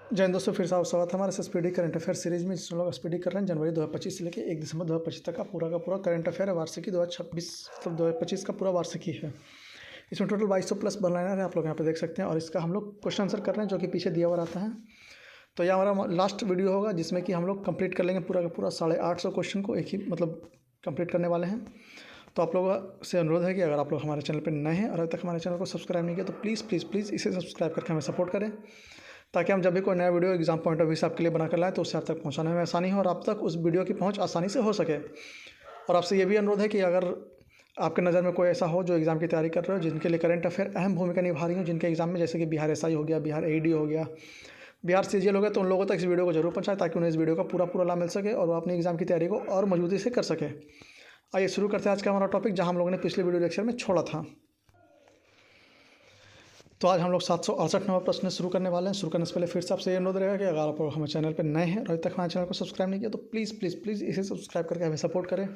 जय हिंद दोस्तों, फिर से आपका स्वागत है हमारे एसपीडी करंट अफेयर सीरीज में, जिसमें लोग एसपीडी कर रहे हैं जनवरी 2025 से लेकर 1 दिसंबर 2025 तक का पूरा करंट अफेयर है। वार्षिकी 2026 मतलब 2025 का पूरा वार्षिकी है। इसमें टोटल 2200 प्लस वन लाइनर है, आप लोग यहाँ पे देख सकते हैं। और इसका हम लोग क्वेश्चन आंसर कर रहे हैं जो कि पीछे दिया हुआ रहता है। तो यह हमारा लास्ट वीडियो होगा जिसमें कि हम लोग कंप्लीट कर लेंगे पूरा का पूरा 850 क्वेश्चन को एक ही कंप्लीट करने वाले हैं। तो आप लोगों से अनुरोध है कि अगर आप लोग हमारे चैनल पर नए हैं और अभी तक हमारे चैनल को सब्सक्राइब नहीं किया तो प्लीज़ इसे सब्सक्राइब करके हमें सपोर्ट करें, ताकि हम जब भी कोई नया video exam point of view से आपके लिए बनाकर लाएँ तो उससे आप तक पहुंचाने में आसानी हो और आप तक उस वीडियो की पहुंच आसानी से हो सके। और आपसे ये भी अनुरोध है कि अगर आपके नज़र में कोई ऐसा हो जो एग्ज़ाम की तैयारी कर रहे हो, जिनके लिए करंट अफेयर अहम भूमिका निभा रही हो, जिनके एग्जाम में जैसे कि बिहार एसआई हो गया, बिहार एईडी हो गया, बिहार सीजीएल हो गया, तो उन लोगों तक इस वीडियो को जरूर पहुँचाएं ताकि उन्हें इस वीडियो का पूरा लाभ मिल सके और वो अपनी एग्जाम की तैयारी को और मजबूती से कर सके। आइए शुरू करते हैं आज का हमारा टॉपिक, जहाँ हम लोगों ने पिछले वीडियो लेक्चर में छोड़ा था। तो आज हम लोग 768 नंबर प्रश्न शुरू करने वाले हैं। शुरू करने से पहले फिर से आपसे ये अनुरोध रहेगा कि अगर आप हमारे चैनल पर नए हैं और अभी तक हमारे चैनल को सब्सक्राइब नहीं किया तो प्लीज़ इसे सब्सक्राइब करके हमें सपोर्ट करें,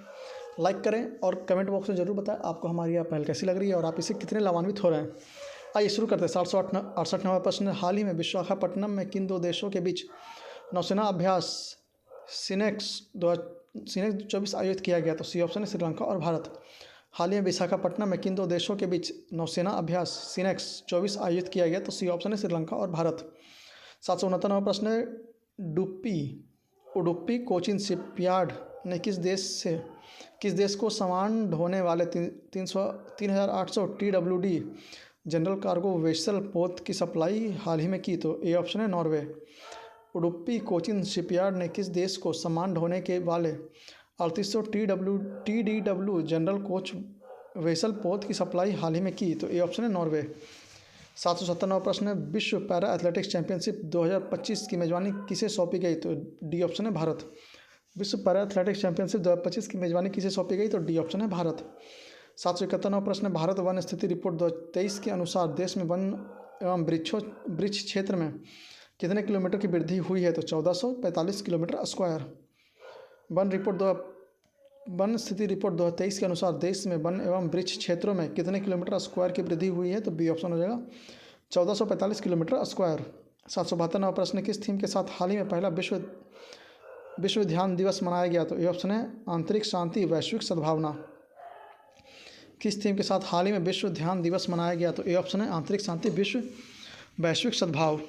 लाइक करें और कमेंट बॉक्स में जरूर बताएं आपको हमारी यह पहल कैसी लग रही है और आप इसे कितने लाभान्वित हो रहे हैं। आइए शुरू करते हैं 768 नंबर प्रश्न। हाल ही में विशाखापट्टनम में किन दो देशों के बीच नौसेना अभ्यास सिनेक्स 2024 आयोजित किया गया? तो सी ऑप्शन है श्रीलंका और भारत। हाल ही में विशाखापट्टनम में किन दो देशों के बीच नौसेना अभ्यास सिनेक्स 24 आयोजित किया गया? तो सी ऑप्शन है श्रीलंका और भारत। 769 नंबर प्रश्न है, उडुपी कोचिन शिपयार्ड ने किस देश को सामान ढोने वाले 3800 TWD जनरल कार्गो वेसल पोत की सप्लाई हाल ही में की? तो ए ऑप्शन है नॉर्वे। उडुपी कोचिन शिपयार्ड ने किस देश को सामान ढोने के वाले 3800 TDW जनरल कोच वेसल पोत की सप्लाई हाल ही में की? तो ए ऑप्शन है नॉर्वे। 770 प्रश्न है, विश्व पैरा एथलेटिक्स चैंपियनशिप 2025 की मेजबानी किसे सौंपी गई? तो डी ऑप्शन है भारत। विश्व पैरा एथलेटिक्स चैंपियनशिप 2025 की मेजबानी किसे सौंपी गई? तो डी ऑप्शन है भारत। 771 प्रश्न है, भारत वन स्थिति रिपोर्ट 2023 के अनुसार देश में वन एवं वृक्ष क्षेत्र में कितने किलोमीटर की वृद्धि हुई है? तो 1445 किलोमीटर स्क्वायर। वन स्थिति रिपोर्ट 2023 के अनुसार देश में वन एवं वृक्ष क्षेत्रों में कितने किलोमीटर स्क्वायर की वृद्धि हुई है? तो बी ऑप्शन हो जाएगा 1445 किलोमीटर स्क्वायर। 772 प्रश्न, किस थीम के साथ हाल ही में पहला विश्व ध्यान दिवस मनाया गया? तो ए ऑप्शन है आंतरिक शांति वैश्विक सद्भावना। किस थीम के साथ हाल ही में विश्व ध्यान दिवस मनाया गया? तो ए ऑप्शन है आंतरिक शांति विश्व वैश्विक सद्भाव।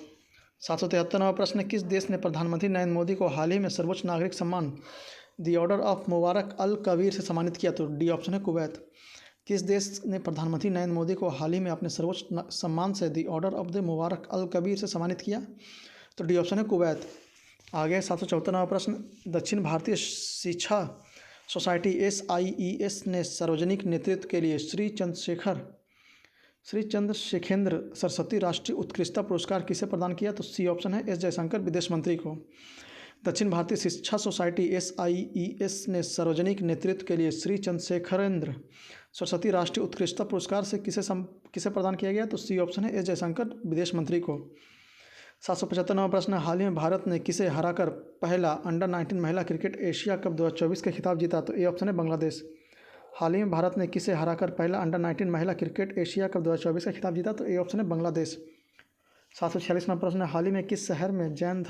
773 प्रश्न, किस देश ने प्रधानमंत्री नरेंद्र मोदी को हाल ही में सर्वोच्च नागरिक सम्मान दी ऑर्डर ऑफ मुबारक अल कबीर से सम्मानित किया? तो डी ऑप्शन है कुवैत। किस देश ने प्रधानमंत्री नरेंद्र मोदी को हाल ही में अपने सर्वोच्च सम्मान से दी ऑर्डर ऑफ द मुबारक अल कबीर से सम्मानित किया? तो डी ऑप्शन है कुवैत। आगे 774 प्रश्न, दक्षिण भारतीय शिक्षा सोसाइटी SIES ने सार्वजनिक नेतृत्व के लिए श्री चंद्रशेखेंद्र सरस्वती राष्ट्रीय उत्कृष्टता पुरस्कार किसे प्रदान किया? तो सी ऑप्शन है एस जयशंकर विदेश मंत्री को। दक्षिण भारतीय शिक्षा सोसाइटी SIES ने सार्वजनिक नेतृत्व के लिए श्री चंद्रशेखरेंद्र सरस्वती राष्ट्रीय उत्कृष्टता पुरस्कार से किसे प्रदान किया गया? तो सी ऑप्शन है एस जयशंकर विदेश मंत्री को। 775 प्रश्न, हाल ही में भारत ने किसे हराकर पहला अंडर-19 महिला क्रिकेट एशिया कप 2024 का खिताब जीता? तो ए ऑप्शन है बांग्लादेश। हाल ही में भारत ने किसे हराकर पहला अंडर-19 महिला क्रिकेट एशिया कप 2024 का खिताब जीता? तो ए ऑप्शन है बांग्लादेश। 746 प्रश्न, हाल ही में किस शहर में जैन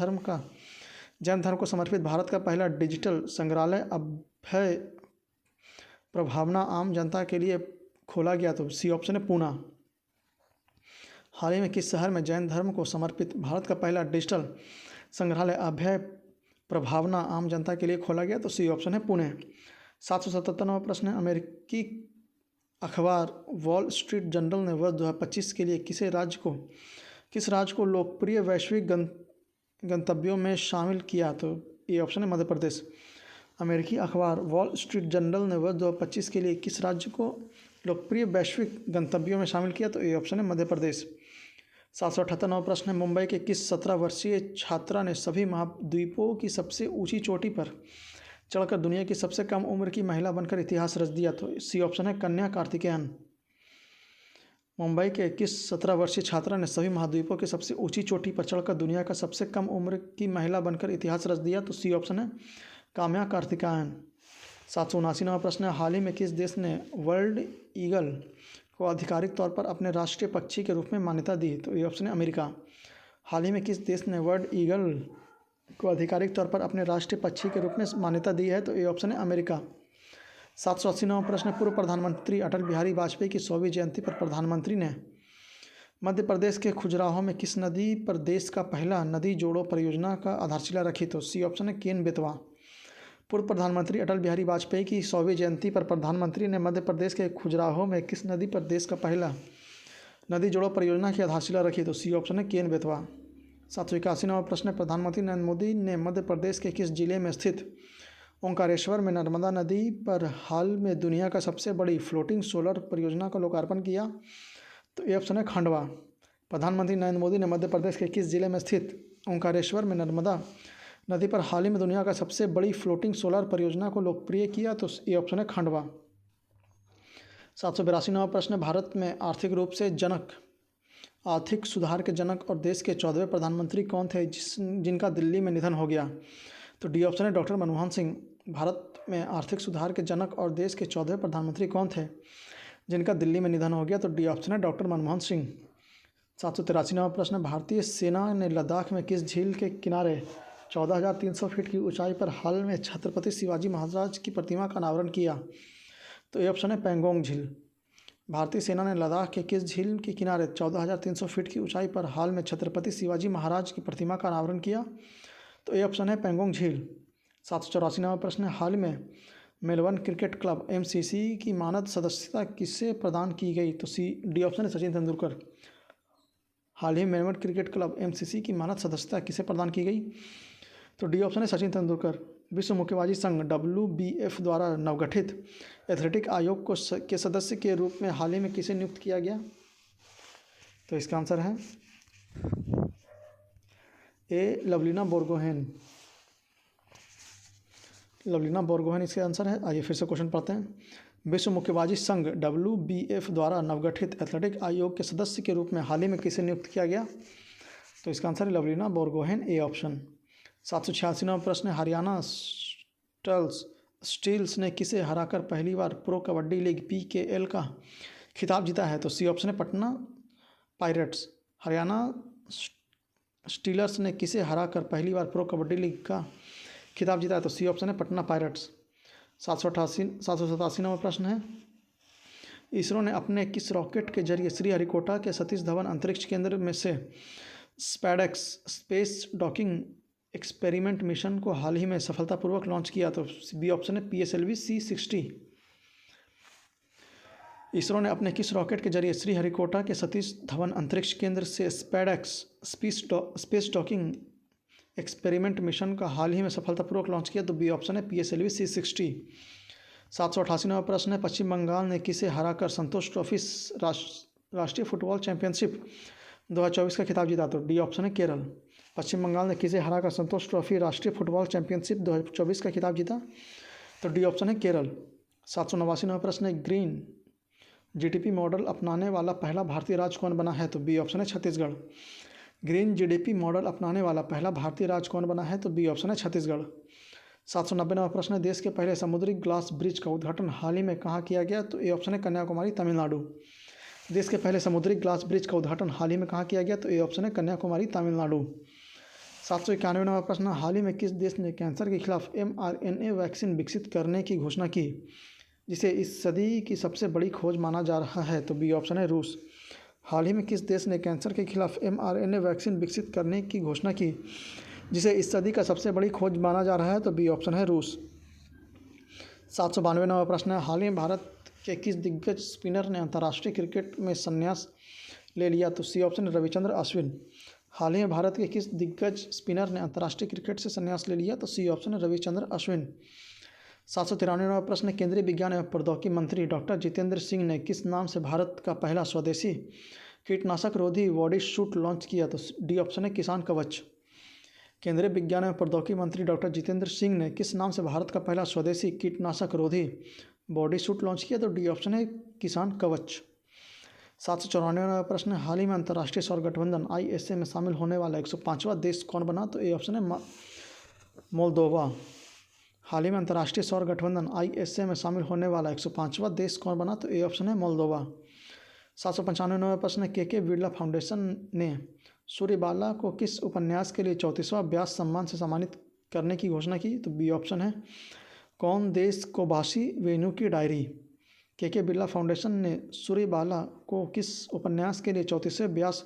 धर्म को समर्पित भारत का पहला डिजिटल संग्रहालय अभय प्रभावना आम जनता के लिए खोला गया? तो सी ऑप्शन है पूना। हाल ही में किस शहर में जैन धर्म को समर्पित भारत का पहला डिजिटल संग्रहालय अभय प्रभावना आम जनता के लिए खोला गया? तो सी ऑप्शन है पुणे। 777 प्रश्न है, अमेरिकी अखबार वॉल स्ट्रीट जर्नल ने वर्ष 2025 के लिए किस राज्य को लोकप्रिय वैश्विक गंतव्यों में शामिल किया? तो ये ऑप्शन है मध्य प्रदेश। अमेरिकी अखबार वॉल स्ट्रीट जर्नल ने वर्ष 2025 के लिए किस राज्य को लोकप्रिय वैश्विक गंतव्यों में शामिल किया? तो ये ऑप्शन है मध्य प्रदेश। 778 प्रश्न है, मुंबई के किस 17 वर्षीय छात्रा ने सभी महाद्वीपों की सबसे ऊंची चोटी पर चढ़कर दुनिया की सबसे कम उम्र की महिला बनकर इतिहास रच दिया? तो सी ऑप्शन है कन्या कार्तिकेयन। मुंबई के किस 17 वर्षीय छात्रा ने सभी महाद्वीपों की सबसे ऊंची चोटी पर चढ़कर दुनिया का सबसे कम उम्र की महिला बनकर इतिहास रच दिया? तो सी ऑप्शन है काम्या कार्तिकेयन। 779 प्रश्न है, हाल ही में किस देश ने वर्ल्ड ईगल को आधिकारिक तौर पर अपने राष्ट्रीय पक्षी के रूप में मान्यता दी? तो ये ऑप्शन है अमेरिका। हाल ही में किस देश ने वर्ल्ड ईगल को आधिकारिक तौर पर अपने राष्ट्रीय पक्षी के रूप में मान्यता दी है? तो ए ऑप्शन है अमेरिका। 789वां प्रश्न, पूर्व प्रधानमंत्री अटल बिहारी वाजपेयी की 100वीं जयंती पर प्रधानमंत्री ने मध्य प्रदेश के खजुराहो में किस नदी पर देश का पहला नदी जोड़ो परियोजना का आधारशिला रखी? तो सी ऑप्शन है केन बेतवा। पूर्व प्रधानमंत्री अटल बिहारी वाजपेयी की 100वीं जयंती पर प्रधानमंत्री ने मध्य प्रदेश के खजुराहो में किस नदी पर देश का पहला नदी जोड़ो परियोजना की आधारशिला रखी? तो सी ऑप्शन है केन बेतवा। 781वां प्रश्न, प्रधानमंत्री नरेंद्र मोदी ने मध्य प्रदेश के किस जिले में स्थित ओंकारेश्वर में नर्मदा नदी पर हाल में दुनिया का सबसे बड़ी फ्लोटिंग सोलर परियोजना का लोकार्पण किया? तो ये ऑप्शन है खंडवा। प्रधानमंत्री नरेंद्र मोदी ने मध्य प्रदेश के किस जिले में स्थित ओंकारेश्वर में नर्मदा नदी पर हाल ही में दुनिया का सबसे बड़ी फ्लोटिंग सोलर परियोजना को लोकप्रिय किया? तो ये ऑप्शन है खंडवा। 782वां प्रश्न, भारत में आर्थिक सुधार के जनक और देश के 14वें प्रधानमंत्री कौन थे जिनका दिल्ली में निधन हो गया? तो डी ऑप्शन है डॉक्टर मनमोहन सिंह। भारत में आर्थिक सुधार के जनक और देश के 14वें प्रधानमंत्री कौन थे जिनका दिल्ली में निधन हो गया? तो डी ऑप्शन है डॉक्टर मनमोहन सिंह। 783वां प्रश्न, भारतीय सेना ने लद्दाख में किस झील के किनारे 14,300 फीट की ऊंचाई पर हाल में छत्रपति शिवाजी महाराज की प्रतिमा का अनावरण किया? तो ये ऑप्शन है पैंगोंग झील। भारतीय सेना ने लद्दाख के किस झील के किनारे 14,300 फीट की ऊंचाई पर हाल में छत्रपति शिवाजी महाराज की प्रतिमा का अनावरण किया? तो ये ऑप्शन है पैंगोंग झील। 784वां प्रश्न, हाल में मेलबर्न क्रिकेट क्लब MCC की मानद सदस्यता किसे प्रदान की गई? तो डी ऑप्शन है सचिन तेंदुलकर। हाल ही मेलबर्न क्रिकेट क्लब MCC की मानद सदस्यता किसे प्रदान की गई? तो डी ऑप्शन है सचिन तेंदुलकर। विश्व मुक्केबाजी संघ WBF द्वारा नवगठित एथलेटिक आयोग के सदस्य के रूप में हाल ही में किसे नियुक्त किया गया? तो इसका आंसर है ए लवलीना बोरगोहेन। लवलीना बोरगोहेन इसका आंसर है। आइए फिर से क्वेश्चन पढ़ते हैं। विश्व मुक्केबाजी संघ WBF द्वारा नवगठित एथलेटिक आयोग के सदस्य के रूप में हाल ही में किसे नियुक्त किया गया? तो इसका आंसर है लवलीना बोरगोहेन, ए ऑप्शन। 786वां प्रश्न, हरियाणा स्टील्स ने किसे हराकर पहली बार प्रो कबड्डी लीग PKL का खिताब जीता है? तो सी ऑप्शन है पटना पायरेट्स। हरियाणा स्टीलर्स ने किसे हराकर पहली बार प्रो कबड्डी लीग का खिताब जीता है? तो सी ऑप्शन है पटना पायरेट्स। 787वां प्रश्न है, इसरो ने अपने किस रॉकेट के जरिए श्रीहरिकोटा के सतीश धवन अंतरिक्ष केंद्र में से SpaDeX space docking experiment mission को हाल ही में सफलतापूर्वक लॉन्च किया? तो बी ऑप्शन है PSLV C60। इसरो ने अपने किस रॉकेट के जरिए श्रीहरिकोटा के सतीश धवन अंतरिक्ष केंद्र से SpaDeX space docking experiment mission का हाल ही में सफलतापूर्वक लॉन्च किया? तो बी ऑप्शन है PSLV C60। 788वां प्रश्न है, पश्चिम बंगाल ने किसे हराकर संतोष ट्रॉफी राष्ट्रीय फुटबॉल चैंपियनशिप 2024 का खिताब जीता? तो डी ऑप्शन है केरल। पश्चिम बंगाल ने किसे हराकर संतोष ट्रॉफी राष्ट्रीय फुटबॉल चैंपियनशिप 2024 का खिताब जीता? तो डी ऑप्शन है केरल। 789वां प्रश्न है, ग्रीन GDP मॉडल अपनाने वाला पहला भारतीय राज्य कौन बना है? तो बी ऑप्शन है छत्तीसगढ़। ग्रीन GDP मॉडल अपनाने वाला पहला भारतीय राज्य कौन बना है? तो बी ऑप्शन है छत्तीसगढ़। 790वां प्रश्न है, देश के पहले समुद्री ग्लास ब्रिज का उद्घाटन हाल ही में कहाँ किया गया? तो ए ऑप्शन है कन्याकुमारी तमिलनाडु। देश के पहले समुद्री ग्लास ब्रिज का उद्घाटन हाल ही में कहाँ किया गया? तो ए ऑप्शन है कन्याकुमारी तमिलनाडु। 791वां प्रश्न, हाल ही में किस देश ने कैंसर के खिलाफ mRNA वैक्सीन विकसित करने की घोषणा की जिसे इस सदी की सबसे बड़ी खोज माना जा रहा है? तो बी ऑप्शन है रूस। हाल ही में किस देश ने कैंसर के खिलाफ mRNA वैक्सीन विकसित करने की घोषणा की जिसे इस सदी का सबसे बड़ी खोज माना जा रहा है? तो बी ऑप्शन है रूस। 792वां प्रश्न है, हाल ही में भारत के किस दिग्गज स्पिनर ने अंतर्राष्ट्रीय क्रिकेट में संन्यास ले लिया? तो सी ऑप्शन है रविचंद्र अश्विन। हाल ही में भारत के किस दिग्गज स्पिनर ने अंतर्राष्ट्रीय क्रिकेट से संन्यास ले लिया? तो सी ऑप्शन है रविचंद्र अश्विन। 793वां प्रश्न, केंद्रीय विज्ञान एवं प्रौद्योगिकी मंत्री डॉक्टर जितेंद्र सिंह ने किस नाम से भारत का पहला स्वदेशी कीटनाशक रोधी बॉडी सूट लॉन्च किया? तो डी ऑप्शन है किसान कवच। केंद्रीय विज्ञान एवं प्रौद्योगिकी मंत्री डॉक्टर जितेंद्र सिंह ने किस नाम से भारत का पहला स्वदेशी कीटनाशक रोधी बॉडी सूट लॉन्च किया? तो डी ऑप्शन है किसान कवच। 794वां प्रश्न, हाल ही में अंतर्राष्ट्रीय सौर गठबंधन ISA में शामिल होने वाला 105वां देश कौन बना? तो ए ऑप्शन है मोल्दोवा। हाल ही में अंतर्राष्ट्रीय सौर गठबंधन ISA में शामिल होने वाला 105वां देश कौन बना? तो ए ऑप्शन है मोल्दोवा। 795वां प्रश्न, KK बिरला फाउंडेशन ने सूर्यबाला को किस उपन्यास के लिए 34वां व्यास सम्मान से सम्मानित करने की घोषणा की? तो बी ऑप्शन है कौन देश को बासी वेणु की डायरी। के बिरला फाउंडेशन ने सूर्यबाला को किस उपन्यास के लिए 34वें व्यास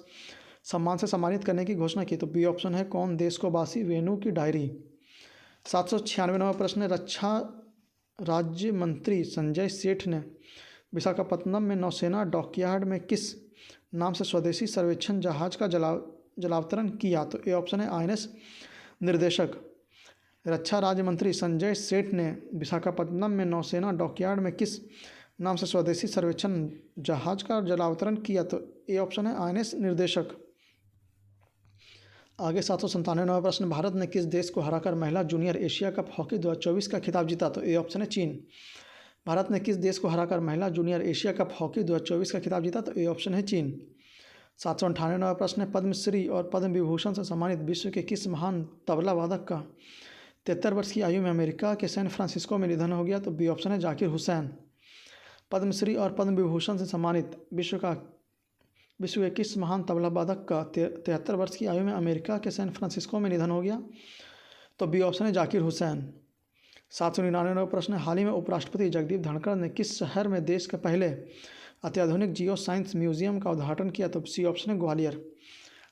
सम्मान से सम्मानित करने की घोषणा की? तो बी ऑप्शन है कौन देश को बासी वेणु की डायरी। 796वां प्रश्न है, रक्षा राज्य मंत्री संजय सेठ ने विशाखापत्तनम में नौसेना डॉकयार्ड में किस नाम से स्वदेशी सर्वेक्षण जहाज का जलावतरण किया? तो ए ऑप्शन है INS निर्देशक। रक्षा राज्य मंत्री संजय सेठ ने विशाखापत्तनम में नौसेना डॉकयार्ड में किस नाम से स्वदेशी सर्वेक्षण जहाज का जलावतरण किया? तो ए ऑप्शन है INS निर्देशक। आगे 797वां प्रश्न, भारत ने किस देश को हराकर महिला जूनियर एशिया कप हॉकी 2024 का खिताब जीता? तो ए ऑप्शन है चीन। भारत ने किस देश को हराकर महिला जूनियर एशिया कप हॉकी 2024 का खिताब जीता? तो ए ऑप्शन है चीन। 798वां प्रश्न है, पद्मश्री और पद्म विभूषण से सम्मानित विश्व के किस महान तबला वादक का 73 वर्ष की आयु में अमेरिका के सैन फ्रांसिस्को में निधन हो गया? तो बी ऑप्शन है जाकिर हुसैन। पद्मश्री और पद्म विभूषण से सम्मानित विश्व के किस महान तबला वादक का 73 वर्ष की आयु में अमेरिका के सैन फ्रांसिस्को में निधन हो गया? तो बी ऑप्शन है जाकिर हुसैन। 799वां प्रश्न, हाल ही में उपराष्ट्रपति जगदीप धनखड़ ने किस शहर में देश के पहले अत्याधुनिक जियो साइंस म्यूजियम का उद्घाटन किया? तो सी ऑप्शन है ग्वालियर।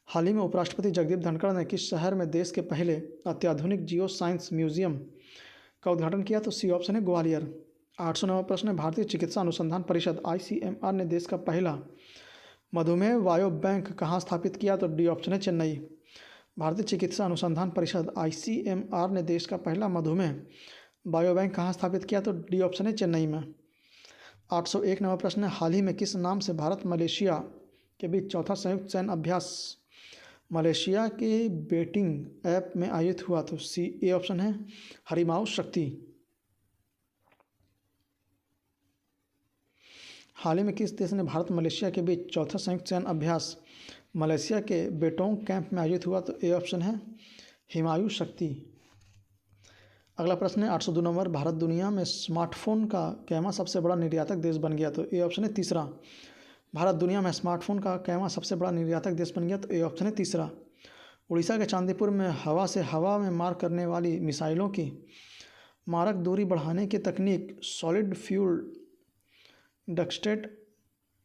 हाल ही में उपराष्ट्रपति जगदीप धनखड़ ने किस शहर में देश के पहले अत्याधुनिक जियो साइंस म्यूजियम का उद्घाटन किया? तो सी ऑप्शन है ग्वालियर। 809वां प्रश्न है, भारतीय चिकित्सा अनुसंधान परिषद ICMR ने देश का पहला मधुमेह बायो बैंक कहाँ स्थापित किया? तो डी ऑप्शन है चेन्नई। भारतीय चिकित्सा अनुसंधान परिषद ICMR ने देश का पहला मधुमेह बायो बैंक कहाँ स्थापित किया? तो डी ऑप्शन है चेन्नई में। 801वां प्रश्न है, हाल ही में किस नाम से भारत मलेशिया के बीच चौथा संयुक्त सैन्य अभ्यास मलेशिया के बेटिंग ऐप में आयोजित हुआ? तो ए ऑप्शन है हरिमाऊ शक्ति। हाल ही में किस देश ने भारत मलेशिया के बीच चौथा संयुक्त सैन्य अभ्यास मलेशिया के बेटोंग कैंप में आयोजित हुआ? तो ए ऑप्शन है हिमायू शक्ति। अगला प्रश्न है 802 नंबर, भारत दुनिया में स्मार्टफोन का कैवा सबसे बड़ा निर्यातक देश बन गया? तो ए ऑप्शन है तीसरा। भारत दुनिया में स्मार्टफोन का कैवा सबसे बड़ा निर्यातक देश बन गया? तो ए ऑप्शन है तीसरा। उड़ीसा के चांदीपुर में हवा से हवा में मार करने वाली मिसाइलों की मारक दूरी बढ़ाने की तकनीक सॉलिड फ्यूल डक्स्टेट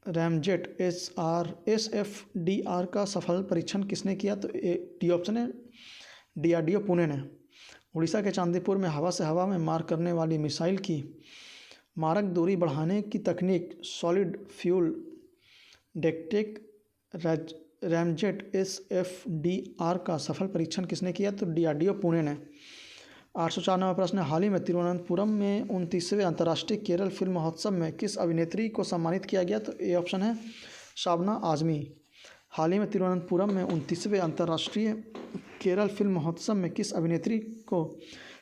रैमजेट SFDR का सफल परीक्षण किसने किया? तो डी ऑप्शन है DRDO पुणे ने। उड़ीसा के चांदीपुर में हवा से हवा में मार करने वाली मिसाइल की मारक दूरी बढ़ाने की तकनीक सॉलिड फ्यूल डक्टेट रैमजेट SFDR का सफल परीक्षण किसने किया? तो DRDO पुणे ने। 804वां प्रश्न, हाल ही में तिरुवनंतपुरम में 29वें अंतर्राष्ट्रीय केरल फिल्म महोत्सव में किस अभिनेत्री को सम्मानित किया गया? तो ए ऑप्शन है शाबना आजमी। हाल ही में तिरुवनंतपुरम में 29वें अंतर्राष्ट्रीय केरल फिल्म महोत्सव में किस अभिनेत्री को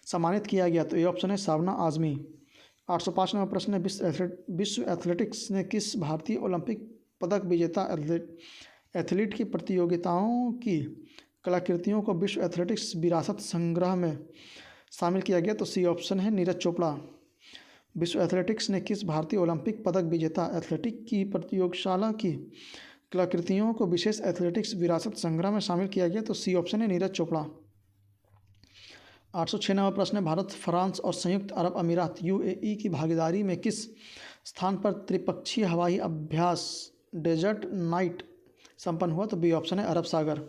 सम्मानित किया गया? तो ए ऑप्शन है शाबना आजमी। 805वां प्रश्न है, विश्व एथलेटिक्स ने किस भारतीय ओलंपिक पदक विजेता एथलीट की प्रतियोगिताओं की कलाकृतियों को विश्व एथलेटिक्स विरासत संग्रह में शामिल किया गया? तो सी ऑप्शन है नीरज चोपड़ा। विश्व एथलेटिक्स ने किस भारतीय ओलंपिक पदक विजेता एथलेटिक की प्रयोगशाला की कलाकृतियों को विशेष एथलेटिक्स विरासत संग्रह में शामिल किया गया? तो सी ऑप्शन है नीरज चोपड़ा। 806वां प्रश्न है, भारत, फ्रांस और संयुक्त अरब अमीरात UAE की भागीदारी में किस स्थान पर त्रिपक्षीय हवाई अभ्यास डेजर्ट नाइट संपन्न हुआ? तो बी ऑप्शन है अरब सागर।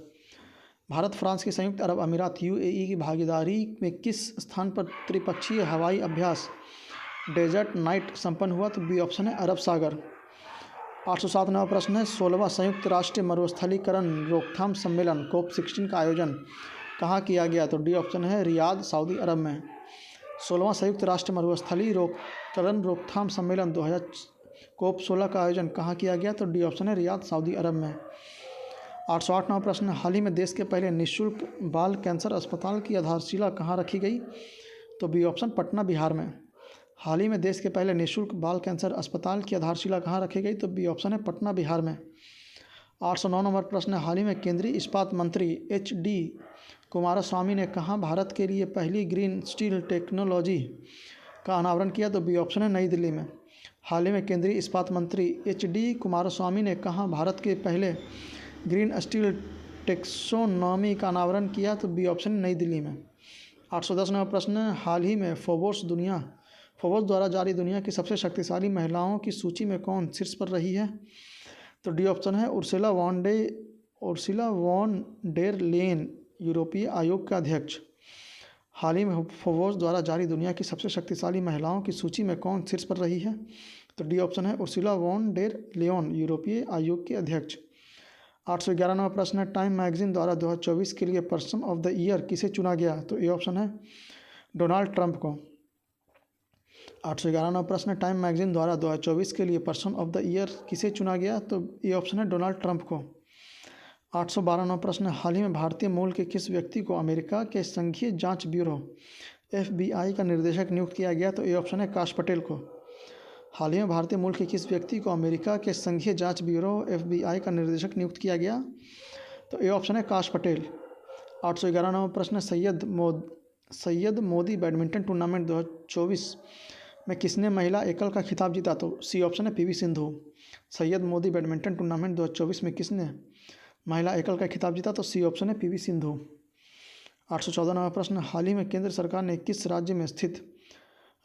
भारत फ्रांस के संयुक्त अरब अमीरात UAE की भागीदारी में किस स्थान पर त्रिपक्षीय हवाई अभ्यास डेजर्ट नाइट संपन्न हुआ? तो बी ऑप्शन है अरब सागर। 807वां प्रश्न है, 16वां संयुक्त राष्ट्र मरुस्थलीकरण रोकथाम सम्मेलन COP16 का आयोजन कहाँ किया गया? तो डी ऑप्शन है रियाद, सऊदी अरब में। 16वां संयुक्त राष्ट्र मरुस्थलीकरण रोकथाम सम्मेलन 2000 COP16 का आयोजन कहाँ किया गया? तो डी ऑप्शन है रियाद, सऊदी अरब में। 808वां प्रश्न, हाल ही में देश के पहले निःशुल्क बाल कैंसर अस्पताल की आधारशिला कहाँ रखी गई? तो बी ऑप्शन पटना, बिहार में। हाल ही में देश के पहले निःशुल्क बाल कैंसर अस्पताल की आधारशिला कहाँ रखी गई? तो बी ऑप्शन है पटना, बिहार में। 809 नंबर प्रश्न, हाल ही में केंद्रीय इस्पात मंत्री HD कुमारस्वामी ने कहाँ भारत के लिए पहली ग्रीन स्टील टेक्नोलॉजी का अनावरण किया? तो बी ऑप्शन है नई दिल्ली में। हाल ही में केंद्रीय इस्पात मंत्री HD कुमारस्वामी ने कहाँ भारत के पहले ग्रीन स्टील टेक्सोनॉमी का अनावरण किया? तो बी ऑप्शन नई दिल्ली में। 810 नंबर प्रश्न है, हाल ही में फोर्ब्स द्वारा जारी दुनिया की सबसे शक्तिशाली महिलाओं की सूची में कौन शीर्ष पर रही है? तो डी ऑप्शन है उर्सुला वॉन डेर लेयन, यूरोपीय आयोग के अध्यक्ष। हाल ही में फोर्ब्स द्वारा जारी दुनिया की सबसे शक्तिशाली महिलाओं की सूची में कौन शीर्ष पर रही है? तो डी ऑप्शन है उर्सुला वॉन डेर लेयन, यूरोपीय आयोग के अध्यक्ष। 811 नंबर प्रश्न है, टाइम मैगजीन द्वारा 2024 के लिए पर्सन ऑफ द ईयर किसे चुना गया? तो ए ऑप्शन है डोनाल्ड ट्रंप को। 811 नंबर प्रश्न है, टाइम मैगजीन द्वारा 2024 के लिए पर्सन ऑफ द ईयर किसे चुना गया? तो ए ऑप्शन है डोनाल्ड ट्रंप को। 812 नंबर प्रश्न है, हाल ही में भारतीय मूल के किस व्यक्ति को अमेरिका के संघीय जांच ब्यूरो FBI का निर्देशक नियुक्त किया गया? तो ए ऑप्शन है काश पटेल को। हाल ही में भारतीय मूल के किस व्यक्ति को अमेरिका के संघीय जांच ब्यूरो FBI का निर्देशक नियुक्त किया गया? तो ए ऑप्शन है काश पटेल। 811 नंबर प्रश्न है, सैयद मोदी बैडमिंटन टूर्नामेंट 2024 में किसने महिला एकल का खिताब जीता? तो सी ऑप्शन है PV Sindhu. Syed Modi badminton tournament 2024 में किसने महिला एकल का खिताब जीता? तो सी ऑप्शन है PV सिंधु। 814 नंबर प्रश्न, हाल ही में केंद्र सरकार ने किस राज्य में स्थित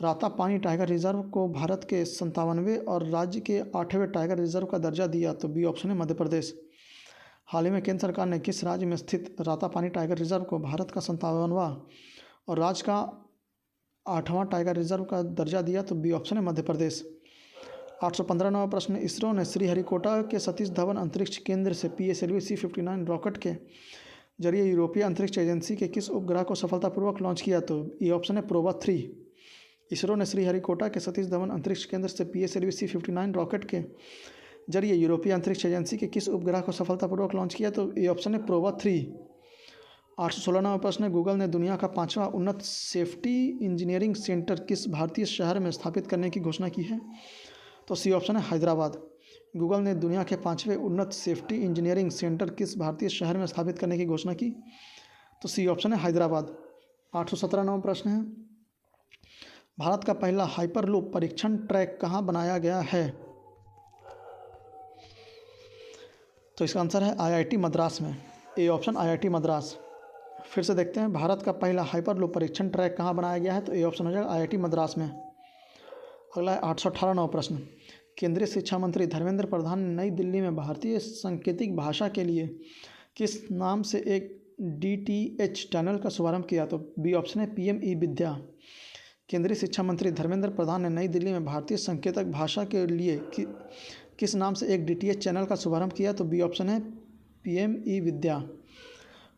रातापानी टाइगर रिजर्व को भारत के 57वें और राज्य के 8वें टाइगर रिजर्व का दर्जा दिया? तो बी ऑप्शन है मध्य प्रदेश। हाल ही में केंद्र सरकार ने किस राज्य में स्थित रातापानी टाइगर रिजर्व को भारत का 57वां और राज्य का 8वां टाइगर रिजर्व का दर्जा दिया? तो बी ऑप्शन है मध्य प्रदेश। 815 नंबर प्रश्न, इसरो ने श्रीहरिकोटा के सतीश धवन अंतरिक्ष केंद्र से PSLV C-59 रॉकेट के जरिए यूरोपीय अंतरिक्ष एजेंसी के किस उपग्रह को सफलतापूर्वक लॉन्च किया? तो ये ऑप्शन है प्रोबा 3। इसरो ने श्रीहरिकोटा के सतीश धवन अंतरिक्ष केंद्र से PSLV C-59 रॉकेट के जरिए यूरोपीय अंतरिक्ष एजेंसी के किस उपग्रह को सफलतापूर्वक लॉन्च किया? तो ये ऑप्शन है प्रोबा 3। 816 नंबर प्रश्न, गूगल ने दुनिया का 5वां उन्नत सेफ्टी इंजीनियरिंग सेंटर किस भारतीय शहर में स्थापित करने की घोषणा की है? तो सी ऑप्शन है हैदराबाद। गूगल ने दुनिया के 5वें उन्नत सेफ्टी इंजीनियरिंग सेंटर किस भारतीय शहर में स्थापित करने की घोषणा की? तो सी ऑप्शन है हैदराबाद। 817 नंबर प्रश्न है, भारत का पहला हाइपरलूप परीक्षण ट्रैक कहाँ बनाया गया है? तो इसका आंसर है IIT मद्रास में। A option IIT Madras. फिर से देखते हैं, भारत का पहला हाइपरलूप परीक्षण ट्रैक कहाँ बनाया गया है? तो ए ऑप्शन हो जाएगा IIT मद्रास में। अगला है 818 नंबर प्रश्न, केंद्रीय शिक्षा मंत्री धर्मेंद्र प्रधान ने नई दिल्ली में भारतीय सांकेतिक भाषा के लिए किस नाम से एक DTH चैनल का शुभारंभ किया? तो बी ऑप्शन है PM विद्या। केंद्रीय शिक्षा मंत्री धर्मेंद्र प्रधान ने नई दिल्ली में भारतीय सांकेतिक भाषा के लिए किस नाम से एक DTH चैनल का शुभारंभ किया? तो बी ऑप्शन है PM विद्या।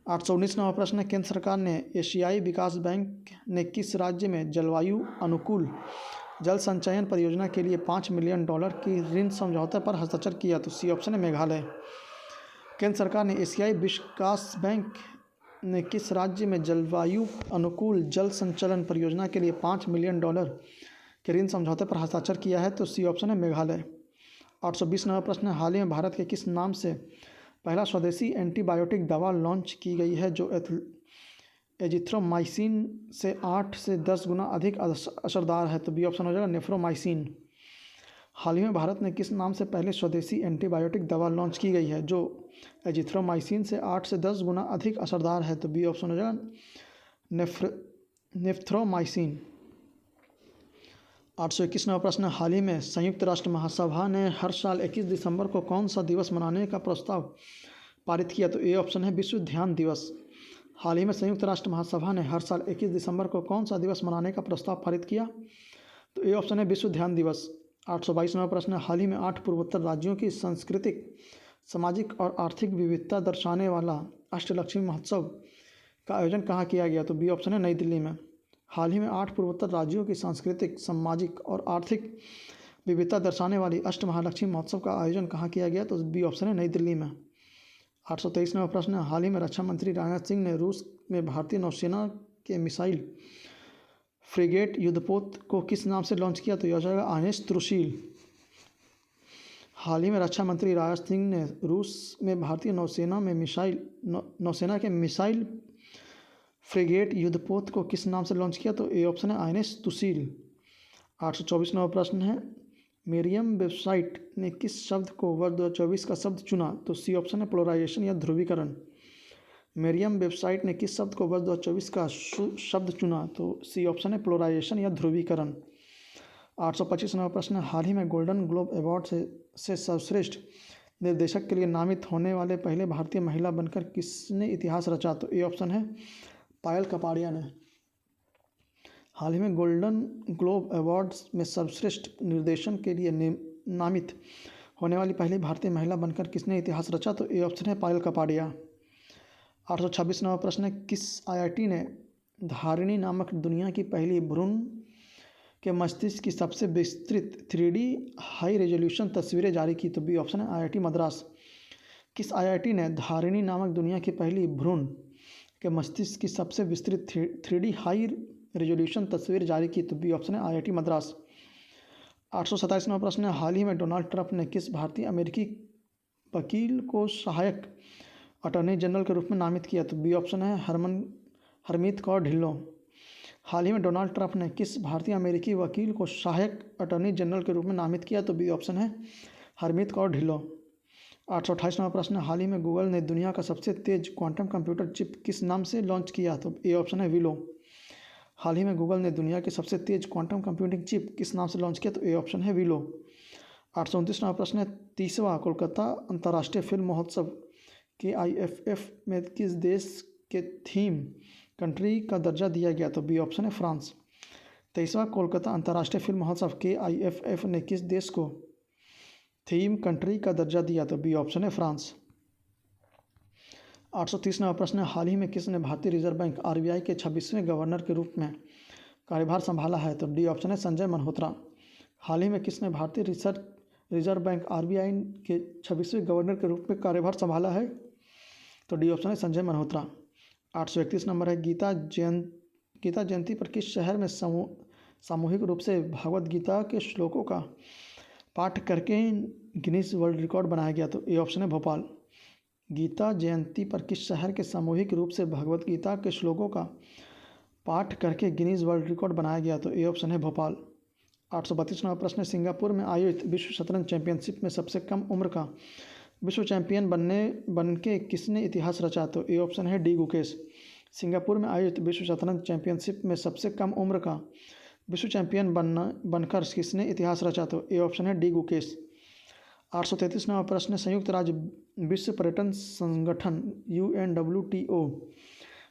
819 नंबर प्रश्न है, केंद्र सरकार ने एशियाई विकास बैंक ने किस राज्य में जलवायु अनुकूल जल संचयन परियोजना के लिए $5 मिलियन की ऋण समझौते पर हस्ताक्षर किया? तो सी ऑप्शन है मेघालय। केंद्र सरकार ने एशियाई विकास बैंक ने किस राज्य में जलवायु अनुकूल जल संचयन परियोजना के लिए $5 मिलियन के ऋण समझौते पर हस्ताक्षर किया है? तो सी ऑप्शन है मेघालय। 820 नंबर प्रश्न है, हाल ही में भारत के किस नाम से पहला स्वदेशी एंटीबायोटिक दवा लॉन्च की गई है जो एजिथ्रोमाइसिन से 8 से 10 गुना अधिक असरदार है? तो बी ऑप्शन हो जाएगा नेफ्रोमाइसिन। हाल ही में भारत ने किस नाम से पहले स्वदेशी एंटीबायोटिक दवा लॉन्च की गई है जो एजिथ्रोमाइसिन से 8 से 10 गुना अधिक असरदार है? तो बी ऑप्शन हो जाएगा नेफ्रोमाइसिन। 821 नंबर प्रश्न, हाल ही में संयुक्त राष्ट्र महासभा ने हर साल 21 दिसंबर को कौन सा दिवस मनाने का प्रस्ताव पारित किया? तो ए ऑप्शन है विश्व ध्यान दिवस। हाल ही में संयुक्त राष्ट्र महासभा ने हर साल 21 दिसंबर को कौन सा दिवस मनाने का प्रस्ताव पारित किया? तो ए ऑप्शन है विश्व ध्यान दिवस। 822 नंबर प्रश्न, हाल ही में 8 पूर्वोत्तर राज्यों की सांस्कृतिक, सामाजिक और आर्थिक विविधता दर्शाने वाला अष्टलक्ष्मी महोत्सव का आयोजन कहाँ किया गया? तो बी ऑप्शन है नई दिल्ली में। हाल ही में 8 पूर्वोत्तर राज्यों की सांस्कृतिक, सामाजिक और आर्थिक विविधता दर्शाने वाली अष्टमहालक्ष्मी महोत्सव का आयोजन कहाँ किया गया? तो बी ऑप्शन है नई दिल्ली में। 823 नंबर प्रश्न, हाल ही में रक्षा मंत्री राजनाथ सिंह ने रूस में भारतीय नौसेना के मिसाइल फ्रिगेट युद्धपोत को किस नाम से लॉन्च किया? तो यह हो जाएगा INS त्रुशील। हाल ही में रक्षा मंत्री राजनाथ सिंह ने रूस में भारतीय नौसेना के मिसाइल फ्रिगेट युद्धपोत को किस नाम से लॉन्च किया? तो ए ऑप्शन है INS त्रुशील। 824 नंबर प्रश्न है, मेरियम वेबसाइट ने किस शब्द को वर्ष 2024 का शब्द चुना? तो सी ऑप्शन है पोलराइजेशन या ध्रुवीकरण। मेरियम वेबसाइट ने किस शब्द को वर्ष 2024 का शब्द चुना? तो सी ऑप्शन है पोलराइजेशन या ध्रुवीकरण। 825वां प्रश्न, हाल ही में गोल्डन ग्लोब अवार्ड से सर्वश्रेष्ठ निर्देशक के लिए नामित होने वाले पहले भारतीय महिला बनकर किसने इतिहास रचा? तो ए ऑप्शन है पायल कपाड़िया ने। हाल ही में गोल्डन ग्लोब अवार्ड्स में सर्वश्रेष्ठ निर्देशन के लिए नामित होने वाली पहली भारतीय महिला बनकर किसने इतिहास रचा? तो ए ऑप्शन है पायल कपाड़िया। 826वां प्रश्न है, किस आईआईटी ने धारिणी नामक दुनिया की पहली भ्रूण के मस्तिष्क की सबसे विस्तृत 3D हाई रेजोल्यूशन तस्वीरें जारी की? तो बी ऑप्शन है आईआईटी मद्रास। किस आईआईटी ने धारिणी नामक दुनिया की पहली भ्रूण के मस्तिष्क की सबसे विस्तृत 3D हाई रेजोल्यूशन तस्वीर जारी की? तो बी ऑप्शन है आईआईटी मद्रास। 827वां प्रश्न है, हाल ही में डोनाल्ड ट्रंप ने किस भारतीय अमेरिकी वकील को सहायक अटॉर्नी जनरल के रूप में नामित किया? तो बी ऑप्शन है हरमीत कौर ढिल्लों। हाल ही में डोनाल्ड ट्रंप ने किस भारतीय अमेरिकी वकील को सहायक अटॉर्नी जनरल के रूप में नामित किया? तो बी ऑप्शन है हरमीत कौर ढिल्लों। 828वां प्रश्न, हाल ही में गूगल ने दुनिया का सबसे तेज क्वांटम कंप्यूटर चिप किस नाम से लॉन्च किया? तो ए ऑप्शन है विलो। हाल ही में गूगल ने दुनिया की सबसे तेज क्वांटम कंप्यूटिंग चिप किस नाम से लॉन्च किया? तो ए ऑप्शन है विलो। 829वां प्रश्न है, 30वां कोलकाता अंतर्राष्ट्रीय फिल्म महोत्सव KIFF में किस देश के थीम कंट्री का दर्जा दिया गया? तो बी ऑप्शन है फ्रांस। 23वां कोलकाता अंतर्राष्ट्रीय फिल्म महोत्सव KIFF ने किस देश को थीम कंट्री का दर्जा दिया? तो बी ऑप्शन है फ्रांस। 830वां प्रश्न, हाल ही में किसने भारतीय रिजर्व बैंक RBI के 26वें गवर्नर के रूप में कार्यभार संभाला है? तो डी ऑप्शन है संजय मल्होत्रा। हाल ही में किसने भारतीय रिजर्व बैंक RBI के 26वें गवर्नर के रूप में कार्यभार संभाला है? तो डी ऑप्शन है संजय मल्होत्रा। 831 नंबर है, गीता जयंती पर किस शहर में सामूहिक रूप से भगवद गीता के श्लोकों का पाठ करके गिनीज वर्ल्ड रिकॉर्ड बनाया गया? तो ए ऑप्शन है भोपाल। गीता जयंती पर किस शहर के सामूहिक रूप से भगवद गीता के श्लोकों का पाठ करके गिनीज वर्ल्ड रिकॉर्ड बनाया गया? तो ए ऑप्शन है भोपाल। 832वां प्रश्न, सिंगापुर में आयोजित विश्व शतरंज चैंपियनशिप में सबसे कम उम्र का विश्व चैंपियन बनके किसने इतिहास रचा? तो ए ऑप्शन है डी गुकेश। सिंगापुर में आयोजित विश्व शतरंज चैंपियनशिप में सबसे कम उम्र का विश्व चैंपियन बनकर किसने इतिहास रचा? तो ए ऑप्शन है डी गुकेश। 833वां प्रश्न, संयुक्त राज्य विश्व पर्यटन संगठन UNWTO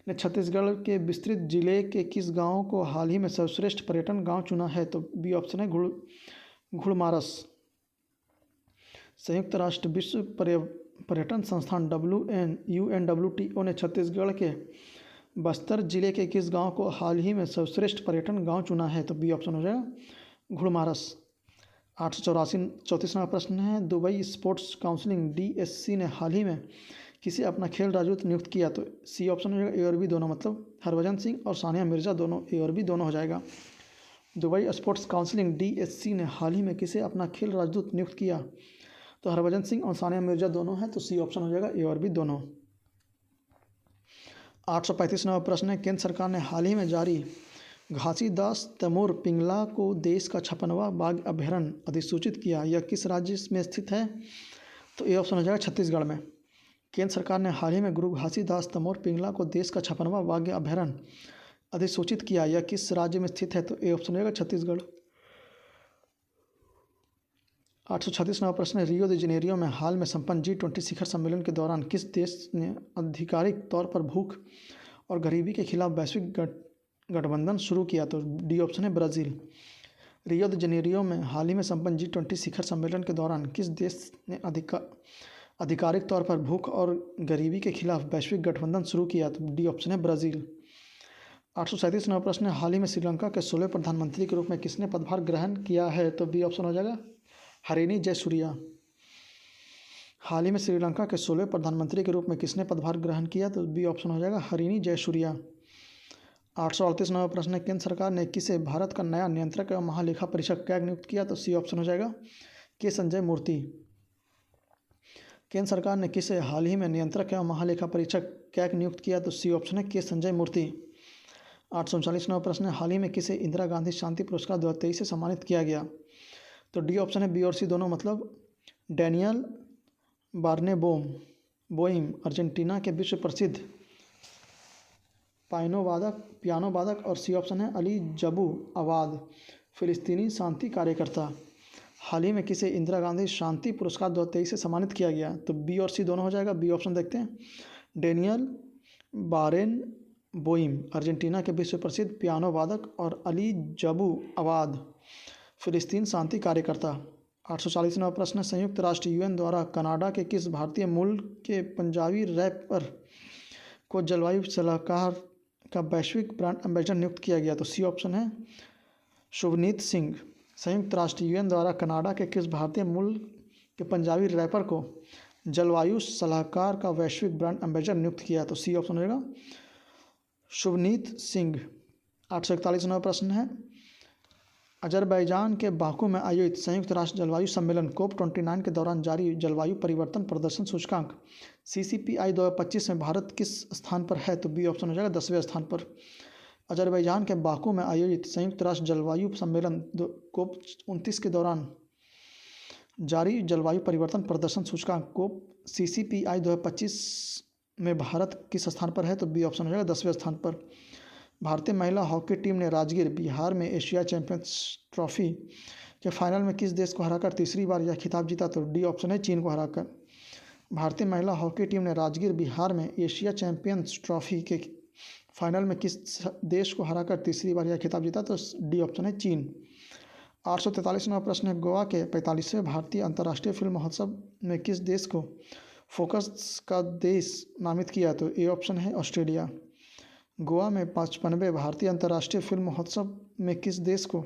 ने छत्तीसगढ़ के विस्तृत जिले के किस गांव को हाल ही में सर्वश्रेष्ठ पर्यटन गांव चुना है? तो बी ऑप्शन है घुड़मारस। संयुक्त राष्ट्र विश्व पर्यटन संस्थान UNWTO ने छत्तीसगढ़ के बस्तर जिले के किस गांव को हाल ही में सर्वश्रेष्ठ पर्यटन गांव चुना है? तो बी ऑप्शन हो जाएगा घुड़मारस। 834वां प्रश्न है, दुबई स्पोर्ट्स काउंसिलिंग DSC ने हाल ही में किसे अपना खेल राजदूत नियुक्त किया? तो सी ऑप्शन हो जाएगा ए और बी दोनों, मतलब हरभजन सिंह और सानिया मिर्जा दोनों, ए और बी दोनों हो जाएगा। दुबई स्पोर्ट्स काउंसिलिंग DSC ने हाल ही में किसे अपना खेल राजदूत नियुक्त किया? तो हरभजन सिंह और सानिया मिर्जा दोनों हैं, तो सी ऑप्शन हो जाएगा ए और बी दोनों। 835वां प्रश्न है, केंद्र सरकार ने हाल ही में जारी घासीदास तैमूर पिंगला को देश का 56वां बाघ अभयारण्य अधिसूचित किया। यह किस राज्य में स्थित है? तो ए ऑप्शन हो जाएगा छत्तीसगढ़ में। केंद्र सरकार ने हाल ही में गुरु घासीदास तैमूर पिंगला को देश का 56वां बाघ अभयारण्य अधिसूचित किया। यह किस राज्य में स्थित है? तो ए ऑप्शन हो जाएगा छत्तीसगढ़। 836वां प्रश्न है, रियो द जेनेरियो में हाल में संपन्न G20 शिखर सम्मेलन के दौरान किस देश ने आधिकारिक तौर पर भूख और गरीबी के खिलाफ वैश्विक गठबंधन शुरू किया? तो डी ऑप्शन है ब्राज़ील। रियो द जेनेरियो में हाल ही में संपन्न G20 शिखर सम्मेलन के दौरान किस देश ने आधिकारिक तौर पर भूख और गरीबी के खिलाफ वैश्विक गठबंधन शुरू किया? तो डी ऑप्शन है ब्राज़ील। 837वां प्रश्न है, हाल ही में श्रीलंका के 16वें प्रधानमंत्री के रूप में किसने पदभार ग्रहण किया है? तो बी ऑप्शन हो जाएगा हरिनी जयसूर्या। हाल ही में श्रीलंका के 16वें प्रधानमंत्री के रूप में किसने पदभार ग्रहण किया? तो बी ऑप्शन हो जाएगा हरिनी जयसूर्या। 838वां प्रश्न है, केंद्र सरकार ने किसे भारत का नया नियंत्रक एवं महालेखा परीक्षक कैग नियुक्त किया? तो सी ऑप्शन हो जाएगा के संजय मूर्ति। केंद्र सरकार ने किसे हाल ही में नियंत्रक एवं महालेखा परीक्षक कैग नियुक्त किया? तो सी ऑप्शन है के संजय मूर्ति। 839वां प्रश्न है, हाल ही में किसे इंदिरा गांधी शांति पुरस्कार 2023 से सम्मानित किया गया? तो डी ऑप्शन है बी और सी दोनों, मतलब डैनियल बोइम अर्जेंटीना के विश्व प्रसिद्ध पियानो वादक। और सी ऑप्शन है अली जबू अवाद, फिलिस्तीनी शांति कार्यकर्ता। हाल ही में किसे इंदिरा गांधी शांति पुरस्कार 2023 से सम्मानित किया गया? तो बी और सी दोनों हो जाएगा। बी ऑप्शन देखते हैं, डेनियल बारेनबोइम, अर्जेंटीना के विश्व प्रसिद्ध पियानो वादक, और अली जबू अवाद, फिलिस्तीन शांति कार्यकर्ता। 840वां प्रश्न है, संयुक्त राष्ट्र यूएन द्वारा कनाडा के किस भारतीय मूल के पंजाबी रैपर को जलवायु सलाहकार का वैश्विक ब्रांड एम्बेसडर नियुक्त किया गया? तो सी ऑप्शन है शुभनीत सिंह। संयुक्त राष्ट्र यूएन द्वारा कनाडा के किस भारतीय मूल के पंजाबी रैपर को जलवायु सलाहकार का वैश्विक ब्रांड एम्बेसडर नियुक्त किया? तो सी ऑप्शन रहेगा शुभनीत सिंह। 841वां प्रश्न है, अजरबैजान के बाकू में आयोजित संयुक्त राष्ट्र जलवायु सम्मेलन COP29 के दौरान जारी जलवायु परिवर्तन प्रदर्शन सूचकांक CCPI 2025 में भारत किस स्थान पर है? तो बी ऑप्शन हो जाएगा 10वें स्थान पर। अजरबैजान के बाकू में आयोजित संयुक्त राष्ट्र जलवायु सम्मेलन COP29 के दौरान जारी जलवायु परिवर्तन प्रदर्शन सूचकांक CCPI 2025 में भारत किस स्थान पर है? तो बी ऑप्शन हो जाएगा 10वें स्थान पर। भारतीय महिला हॉकी टीम ने राजगीर बिहार में एशिया चैंपियंस ट्रॉफी के फाइनल में किस देश को हराकर तीसरी बार यह खिताब जीता? तो डी ऑप्शन है चीन को हराकर। भारतीय महिला हॉकी टीम ने राजगीर बिहार में एशिया चैंपियंस ट्रॉफी के फाइनल में किस देश को हराकर तीसरी बार यह खिताब जीता? तो डी ऑप्शन है चीन। 843वां प्रश्न है, गोवा के 45वें भारतीय अंतर्राष्ट्रीय फिल्म महोत्सव में किस देश को फोकस का देश नामित किया? तो ए ऑप्शन है ऑस्ट्रेलिया। गोवा में 55वें भारतीय अंतर्राष्ट्रीय फिल्म महोत्सव में किस देश को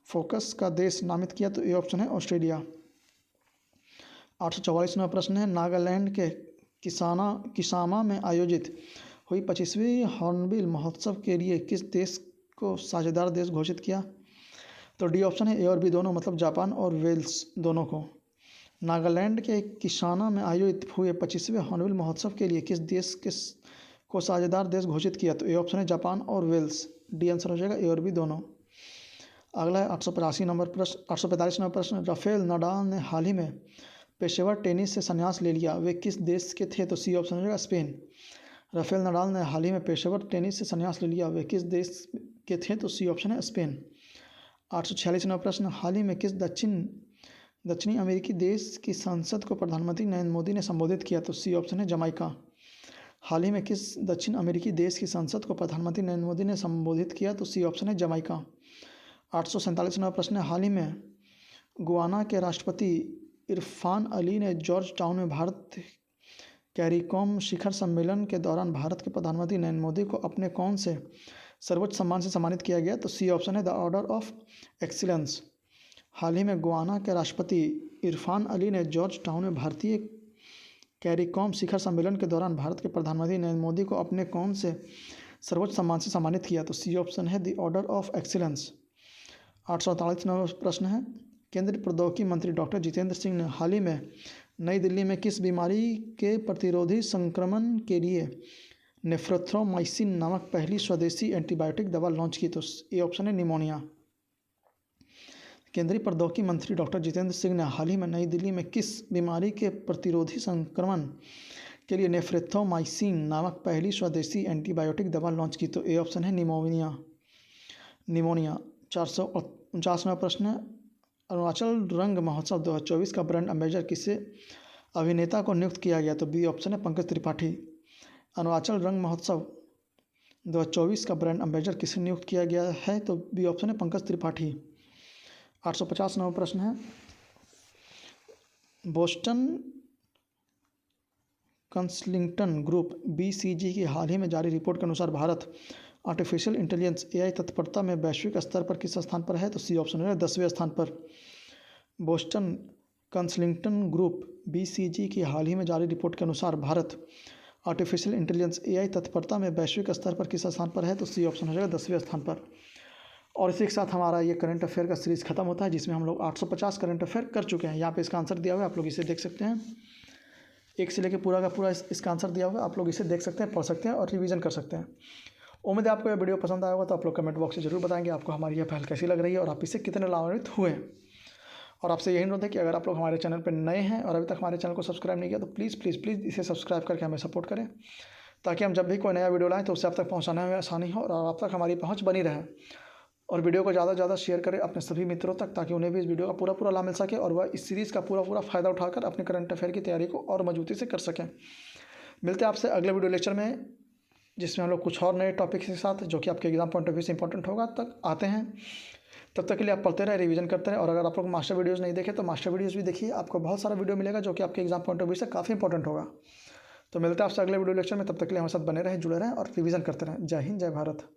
फोकस का देश नामित किया? तो ए ऑप्शन है ऑस्ट्रेलिया। 844वां प्रश्न है, नागालैंड के किसामा में आयोजित हुई 25वीं हॉर्नबिल महोत्सव के लिए किस देश को साझेदार देश घोषित किया? तो डी ऑप्शन है ए और बी दोनों, मतलब जापान और वेल्स दोनों को। नागालैंड के किसाना में आयोजित हुए 25वें हॉर्नबिल महोत्सव के लिए किस देश को साझेदार देश घोषित किया? तो ए ऑप्शन है जापान और वेल्स। डी आंसर हो जाएगा ए और बी दोनों। अगला है 845वां प्रश्न, राफेल नडाल ने हाल ही में पेशेवर टेनिस से संन्यास ले लिया, वे किस देश के थे? तो सी ऑप्शन हो जाएगा स्पेन। राफेल नडाल ने हाल ही में पेशेवर टेनिस से संन्यास ले लिया, वे किस देश के थे? तो सी ऑप्शन है स्पेन। 846वां प्रश्न, हाल ही में किस दक्षिणी अमेरिकी देश की संसद को प्रधानमंत्री नरेंद्र मोदी ने संबोधित किया? तो सी ऑप्शन है जमाइका। हाल ही में किस दक्षिण अमेरिकी देश की संसद को प्रधानमंत्री नरेंद्र मोदी ने संबोधित किया? तो सी ऑप्शन है जमाइका। 847वां प्रश्न है, हाल ही में गुयाना के राष्ट्रपति इरफान अली ने जॉर्ज टाउन में भारत कैरिकॉम शिखर सम्मेलन के दौरान भारत के प्रधानमंत्री नरेंद्र मोदी को अपने कौन से सर्वोच्च सम्मान से सम्मानित किया गया? तो सी ऑप्शन है द ऑर्डर ऑफ एक्सीलेंस। हाल ही में गुयाना के राष्ट्रपति इरफान अली ने जॉर्ज टाउन में भारतीय कैरिकॉम शिखर सम्मेलन के दौरान भारत के प्रधानमंत्री नरेंद्र मोदी को अपने कौन से सर्वोच्च सम्मान से सम्मानित किया? तो सी ऑप्शन है द ऑर्डर ऑफ एक्सीलेंस। 848वां प्रश्न है, केंद्रीय प्रौद्योगिकी मंत्री डॉक्टर जितेंद्र सिंह ने हाल ही में नई दिल्ली में किस बीमारी के प्रतिरोधी संक्रमण के लिए नेफ्रोथ्रोमाइसिन नामक पहली स्वदेशी एंटीबायोटिक दवा लॉन्च की? तो ए ऑप्शन है निमोनिया। केंद्रीय प्रौद्योगिकी मंत्री डॉक्टर जितेंद्र सिंह ने हाल ही में नई दिल्ली में किस बीमारी के प्रतिरोधी संक्रमण के लिए नेफ्रोथ्रोमाइसिन नामक पहली स्वदेशी एंटीबायोटिक दवा लॉन्च की? तो ए ऑप्शन है निमोनिया। 449वां प्रश्न है, अरुणाचल रंग महोत्सव 2024 का ब्रांड एम्बेसडर किसे अभिनेता को नियुक्त किया गया? तो बी ऑप्शन है पंकज त्रिपाठी। अरुणाचल रंग महोत्सव 2024 का ब्रांड एम्बेसडर किसे नियुक्त किया गया है? तो बी ऑप्शन है पंकज त्रिपाठी। 850वां प्रश्न है, बोस्टन कंसल्टिंग ग्रुप BCG की हाल ही में जारी रिपोर्ट के अनुसार भारत आर्टिफिशियल इंटेलिजेंस AI तत्परता में वैश्विक स्तर पर किस स्थान पर है? तो सी ऑप्शन है 10वें स्थान पर। बोस्टन कंसल्टिंग ग्रुप BCG की हाल ही में जारी रिपोर्ट के अनुसार भारत आर्टिफिशियल इंटेलिजेंस AI तत्परता में वैश्विक स्तर पर किस स्थान पर है? तो सी ऑप्शन हो जाएगा 10वें स्थान पर। और इसी के साथ हमारा ये करंट अफेयर का सीरीज़ खत्म होता है, जिसमें हम लोग 850 करंट अफेयर कर चुके हैं। यहाँ पे इसका आंसर दिया हुआ है, आप लोग इसे देख सकते हैं। एक से लेकर पूरा का पूरा इसका आंसर दिया हुआ है, आप लोग इसे देख सकते हैं, पढ़ सकते हैं और रिवीजन कर सकते हैं। उम्मीद है आपको यह वीडियो पसंद आया होगा, तो आप लोग कमेंट बॉक्स में जरूर बताएंगे आपको हमारी यह पहल कैसी लग रही है और आप इससे कितने लाभान्वित हुए हैं। और आपसे यही अनुरोध है कि अगर आप लोग हमारे चैनल पर नए हैं और अभी तक हमारे चैनल को सब्सक्राइब नहीं किया, तो प्लीज़ इसे सब्सक्राइब करके हमें सपोर्ट करें, ताकि हम जब भी कोई नया वीडियो लाएँ तो उसे आप तक पहुँचाने में आसानी हो और आप तक हमारी पहुँच बनी रहे। और वीडियो को ज़्यादा से ज़्यादा शेयर करें अपने सभी मित्रों तक, ताकि उन्हें भी इस वीडियो का पूरा लाभ मिल सके और वह इस सीरीज़ का पूरा फ़ायदा उठाकर अपने करंट अफेयर की तैयारी को और मजबूती से कर सकें। मिलते हैं आपसे अगले वीडियो लेक्चर में, जिसमें हम लोग कुछ और नए टॉपिक के साथ, जो कि आपके एग्जाम पॉइंट ऑफ व्यू से इंपॉर्टेंट होगा, तक आते हैं। तब तक के लिए आप पढ़ते रहें, रिवीजन करते रहें। और अगर आप लोग मास्टर वीडियोज़ नहीं देखें तो मास्टर वीडियोज़ भी देखिए, आपको बहुत सारा वीडियो मिलेगा जो कि आपके एग्जाम पॉइंट ऑफ व्यू से काफ़ी इंपॉर्टेंट होगा। तो मिलते हैं आपसे अगले वीडियो लेक्चर में, तब तक के लिए हमारे साथ बने रहें, जुड़े रहें और रिवीजन करते रहें। जय हिंद, जय भारत।